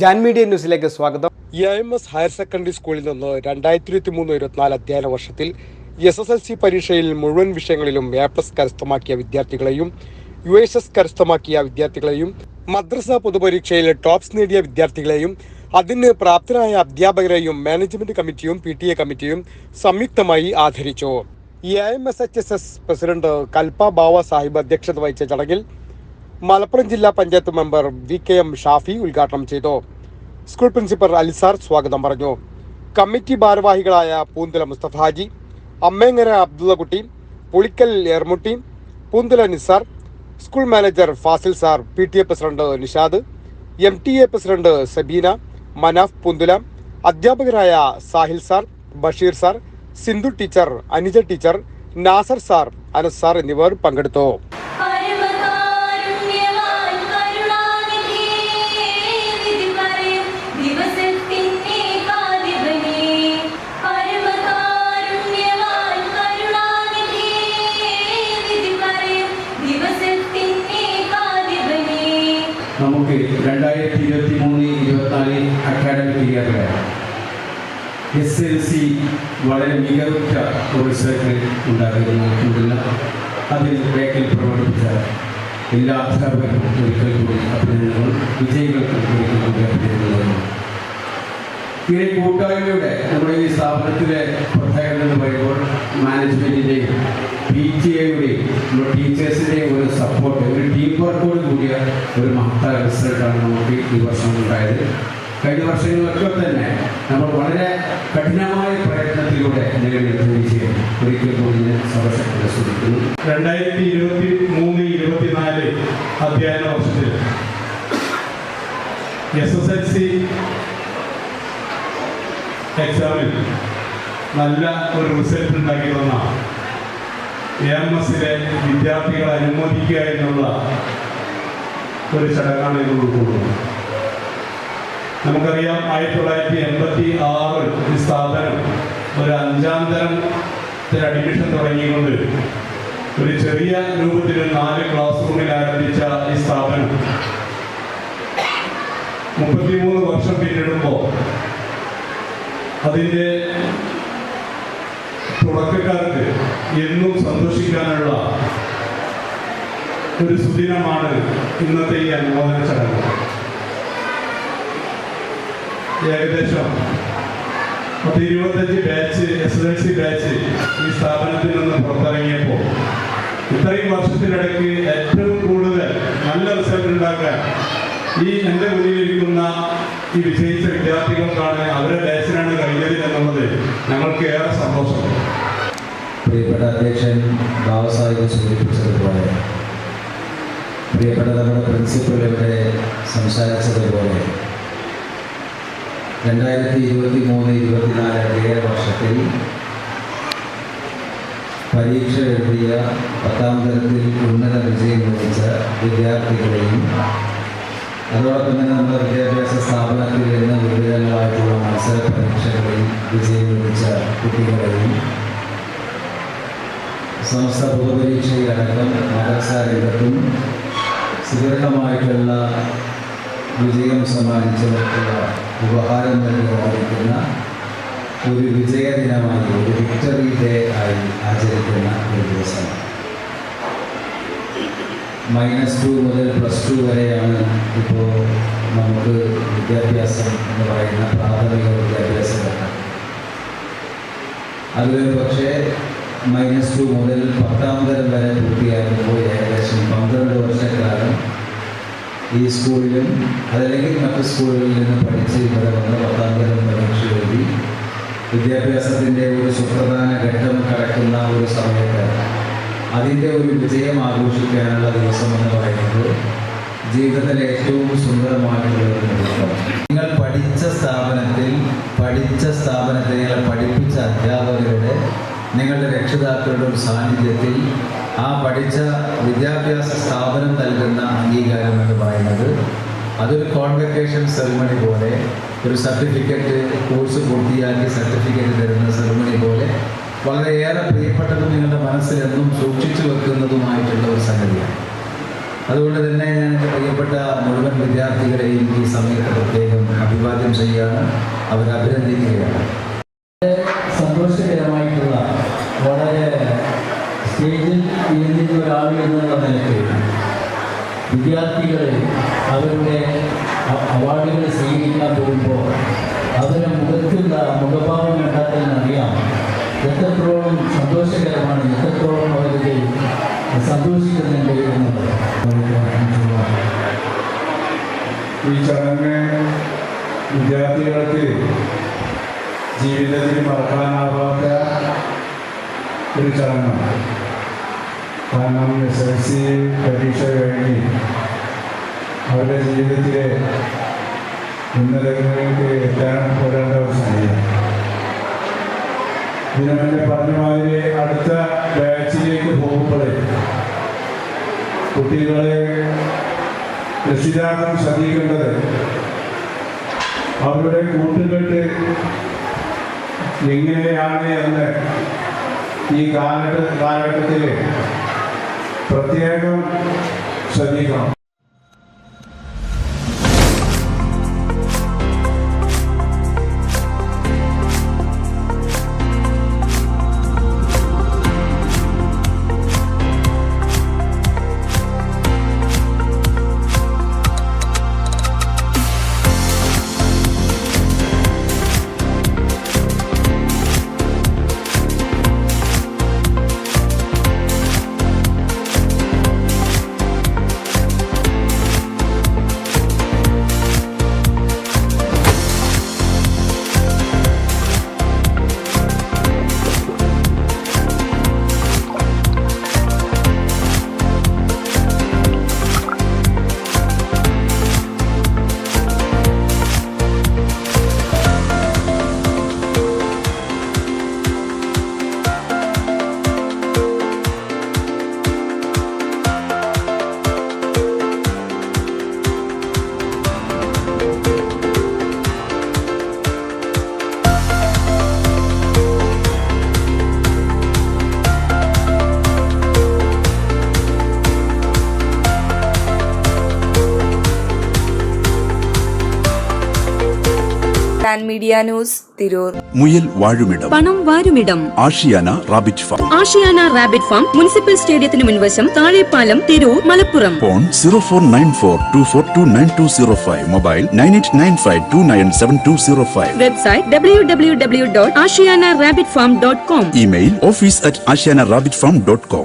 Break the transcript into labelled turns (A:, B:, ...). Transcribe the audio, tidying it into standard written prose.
A: Jan media ന്യൂസിലേക്ക് സ്വാഗതം.
B: EIMS higher secondary സ്കൂളിൽ നിന്ന് 2023-24 അധ്യയന വർഷത്തിൽ SSLC പരീക്ഷയിൽ മുഴുവൻ വിഷയങ്ങളിലും A+ കരസ്ഥമാക്കിയ വിദ്യാർത്ഥികളെയും USS കരസ്ഥമാക്കിയ വിദ്യാർത്ഥികളെയും മദ്രസ പൊതുപരീക്ഷയിൽ ടോപ്സ് നേടിയ വിദ്യാർത്ഥികളെയും അതിന് പ്രാപ്തരായ അധ്യാപകരെയും മാനേജ്മെന്റ് കമ്മിറ്റിയും PTA കമ്മിറ്റിയും സംയുക്തമായി ആദരിച്ചു. EIMS HSS പ്രസിഡന്റ് കൽപ്പ ബാവ സാഹിബ് അധ്യക്ഷത വഹിച്ച ചടങ്ങിൽ മലപ്പുറം ജില്ലാ പഞ്ചായത്ത് മെമ്പർ VKM ഷാഫി ഉദ്ഘാടനം ചെയ്തു. സ്കൂൾ പ്രിൻസിപ്പൽ അലിസാർ സ്വാഗതം പറഞ്ഞു. കമ്മിറ്റി ഭാരവാഹികളായ Poonthula Musthafa Haji, Ammengara Abdullakutty, Pulikkal Ermutty, Poonthula Nisar, school manager Fazil sir, PTA president Nishad, MTA president Sabeena, Manaf Poonthula, അധ്യാപകരായ Sahil sir, Basheer sir, Sindhu teacher, Anija teacher, Nasar sir, Anas sir എന്നിവർ പങ്കെടുത്തു.
C: നമുക്ക് 2023-24 അക്കാഡമിക് ഇയറിൽ SSLC വളരെ മികവുറ്റ ഒരു റിസൾട്ട് ഉണ്ടാകുന്ന അതിൽ ബേക്കിൽ പ്രവർത്തിച്ച എല്ലാ അധ്യാപകർക്കും ഒരിക്കൽ കൂടി അഭിനന്ദനങ്ങളും വിജയികൾക്കും ഒരിക്കൽ കൂടി അഭിനന്ദനങ്ങളും. ഇങ്ങനെ കൂട്ടായ്മയുടെ നമ്മുടെ ഈ സ്ഥാപനത്തിലെ പ്രത്യേകത എന്ന് പറയുമ്പോൾ മാനേജ്മെൻറ്റിൻ്റെയും PTA-യുടെയും നമ്മുടെ ടീച്ചേഴ്സിൻ്റെയും ഒരു സപ്പോർട്ട്, ഒരു ടീം വർക്കോട് കൂടിയ ഒരു മഹത്തായ റിസൾട്ടാണ് നമുക്ക് ഈ വർഷം ഉണ്ടായത്. കഴിഞ്ഞ വർഷങ്ങളിലൊക്കെ തന്നെ നമ്മൾ വളരെ കഠിനമായ പ്രയത്നത്തിലൂടെ നേടിയെടുത്ത വിജയം ഒരിക്കൽ കൂടി സർവശക്തി സൂചിപ്പിക്കുന്നു.
D: 2023-24 അധ്യയന വർഷത്തിൽ SSLC എക്സാമിൽ നല്ല ഒരു റിസൾട്ട് ഉണ്ടാക്കി വന്ന EIMS-ലെ വിദ്യാർത്ഥികളെ അനുമോദിക്കുക എന്നുള്ള ഒരു ചടങ്ങാണ് ഇത് ഉൾക്കൊള്ളുന്നത്. നമുക്കറിയാം 1986 ഈ സ്ഥാപനം ഒരു 5ാം തരത്തിൽ അഡ്മിഷൻ തുടങ്ങിക്കൊണ്ട് ഒരു ചെറിയ രൂപത്തിൽ 4 ക്ലാസ് റൂമിൽ ആരംഭിച്ച ഈ സ്ഥാപനം 33 വർഷം പിന്നിടുമ്പോൾ അതിൻ്റെ തുടക്കക്കാർക്ക് എന്നും സന്തോഷിക്കാനുള്ള ഒരു സുദിനമാണ് ഇന്നത്തെ ഈ അനുമോദന ചടങ്ങ്. ഏകദേശം 25 ബാച്ച് SSLC ബാച്ച് ഈ സ്ഥാപനത്തിൽ നിന്ന് പുറത്തിറങ്ങിയപ്പോൾ ഇത്രയും വർഷത്തിനിടയ്ക്ക് ഏറ്റവും കൂടുതൽ നല്ല റിസൾട്ട് ഉണ്ടാക്കാൻ ഈ എൻ്റെ മുന്നിലിരിക്കുന്ന ഈ വിജയിച്ച വിദ്യാർത്ഥികൾക്കാണ്, അവരുടെ ബാച്ചിനാണ് കഴിഞ്ഞത് എന്നുള്ളത് ഞങ്ങൾക്ക് ഏറെ സന്തോഷം.
E: പ്രിയപ്പെട്ട അധ്യക്ഷൻ ബാവ സാഹിബ് സൂചിപ്പിച്ചതുപോലെ, പ്രിയപ്പെട്ട നമ്മുടെ പ്രിൻസിപ്പൽ ഇവിടെ സംസാരിച്ചതുപോലെ 2023-24 അധ്യയന വർഷത്തിൽ പരീക്ഷ എഴുതിയ 10ാം തരത്തിൽ ഉന്നത വിജയം ലഭിച്ച വിദ്യാർത്ഥികളെയും അതോടൊപ്പം തന്നെ നമ്മുടെ വിദ്യാഭ്യാസ സ്ഥാപനത്തിൽ നിന്ന് വിവിധങ്ങളായിട്ടുള്ള മത്സര പരീക്ഷകളിൽ വിജയം ലഭിച്ച കുട്ടികളെയും സമസ്ത പൊതുപരീക്ഷയിലടക്കം മദ്രസ രംഗത്തും സുദൃഢമായിട്ടുള്ള വിജയം സമ്മാനിച്ചവർക്കുള്ള ഉപഹാരം നൽകി ഓർമ്മിക്കുന്ന ഒരു വിജയദിനമായി, ഒരു വിക്ടറി ഡേ ആയി ആചരിക്കുന്ന ഒരു ദിവസമാണ്. -2 മുതൽ +2 വരെയാണ് ഇപ്പോൾ നമുക്ക് വിദ്യാഭ്യാസം എന്ന് പറയുന്ന പ്രാഥമിക വിദ്യാഭ്യാസം ഘട്ടം. അതിൽ പക്ഷേ -2 മുതൽ 10ാം തരം വരെ പൂർത്തിയാകുമ്പോൾ ഏകദേശം 12 വർഷക്കാലം ഈ സ്കൂളിലും അതല്ലെങ്കിൽ മറ്റ് സ്കൂളുകളിൽ നിന്ന് പഠിച്ച് ഇവിടെ വന്ന് 10ാം തരം പരീക്ഷ എഴുതി വിദ്യാഭ്യാസത്തിൻ്റെ ഒരു സുപ്രധാന ഘട്ടം കടക്കുന്ന ഒരു സമയത്ത് അതിൻ്റെ ഒരു വിജയം ആഘോഷിക്കാനുള്ള ദിവസം എന്ന് പറയുന്നത് ജീവിതത്തിലെ ഏറ്റവും സുന്ദരമായിട്ടുള്ള ഒരു നിമിഷമാണ്. നിങ്ങൾ പഠിച്ച സ്ഥാപനത്തിൽ നിങ്ങളെ പഠിപ്പിച്ച അധ്യാപകരുടെ, നിങ്ങളുടെ രക്ഷിതാക്കളുടെ ഒരു സാന്നിധ്യത്തിൽ ആ പഠിച്ച വിദ്യാഭ്യാസ സ്ഥാപനം നൽകുന്ന അംഗീകാരം എന്ന് പറയുന്നത് അതൊരു കോൺവെക്കേഷൻ സെറിമണി പോലെ, ഒരു സർട്ടിഫിക്കറ്റ് കോഴ്സ് പൂർത്തിയാക്കി സർട്ടിഫിക്കറ്റ് തരുന്ന സെറിമണി പോലെ വളരെയേറെ പ്രിയപ്പെട്ടതും നിങ്ങളുടെ മനസ്സിലെന്നും സൂക്ഷിച്ചു വെക്കുന്നതുമായിട്ടുള്ള ഒരു സംഗതിയാണ്. അതുകൊണ്ട് തന്നെ ഞാൻ എൻ്റെ പ്രിയപ്പെട്ട മുഴുവൻ വിദ്യാർത്ഥികളെയും ഈ സമയത്ത് പ്രത്യേകം അഭിവാദ്യം ചെയ്യുകയാണ്, അവരെ അഭിനന്ദിക്കുകയാണ്.
A: സന്തോഷകരമായിട്ടുള്ള വളരെ സ്റ്റേജിൽ ഇരുന്നിരുന്ന ഒരാൾ എന്നുള്ള നിലയ്ക്ക് വിദ്യാർത്ഥികൾ അവരുടെ അവാർഡുകൾ സ്വീകരിക്കാൻ പോകുമ്പോൾ അവരുടെ മുഖത്തുള്ള മുഖഭാവം കണ്ടാൽ തന്നെ അറിയാം എത്രത്തോളം സന്തോഷകരമാണ്, എത്രത്തോളം അവർക്ക് സന്തോഷിക്കുന്നുണ്ട് എന്നുള്ളത്.
D: ഈ ചടങ്ങ് വിദ്യാർത്ഥികൾക്ക് ജീവിതത്തിൽ മറക്കാനാവാത്ത ഒരു ചടങ്ങാണ്. കാരണം SSLC പരീക്ഷ കഴിഞ്ഞ് അവരുടെ ജീവിതത്തിലെ ഉന്നതങ്ങളിലേക്ക് എത്താൻ വരേണ്ട ഒരു സമയം. ഇതിനെ പറഞ്ഞ മാതിരി അടുത്ത ബാച്ചിലേക്ക് പോകുമ്പോൾ കുട്ടികളെ രക്ഷിതാക്കൾ ശ്രദ്ധിക്കേണ്ടത് അവരുടെ കൂട്ടുകെട്ട് എങ്ങനെയാണ് എന്ന് ഈ കാലഘട്ടത്തിൽ പ്രത്യേകം ശ്രദ്ധിക്കണം.
F: Media news Tirur.
G: മുയൽ വാഴുമിടം,
F: പണം വാരുമിടം,
G: Ashiyana rabbit farm.
F: Ashiyana rabbit farm municipal സ്റ്റേഡിയത്തിന് മുൻവശം, Thazhepalam, Tirur, Malappuram.
G: Phone 0494242905. Mobile 9895297205.
F: Website www.ashiyanarabbitfarm.com.
G: Email office@ashiyanarabbitfarm.com.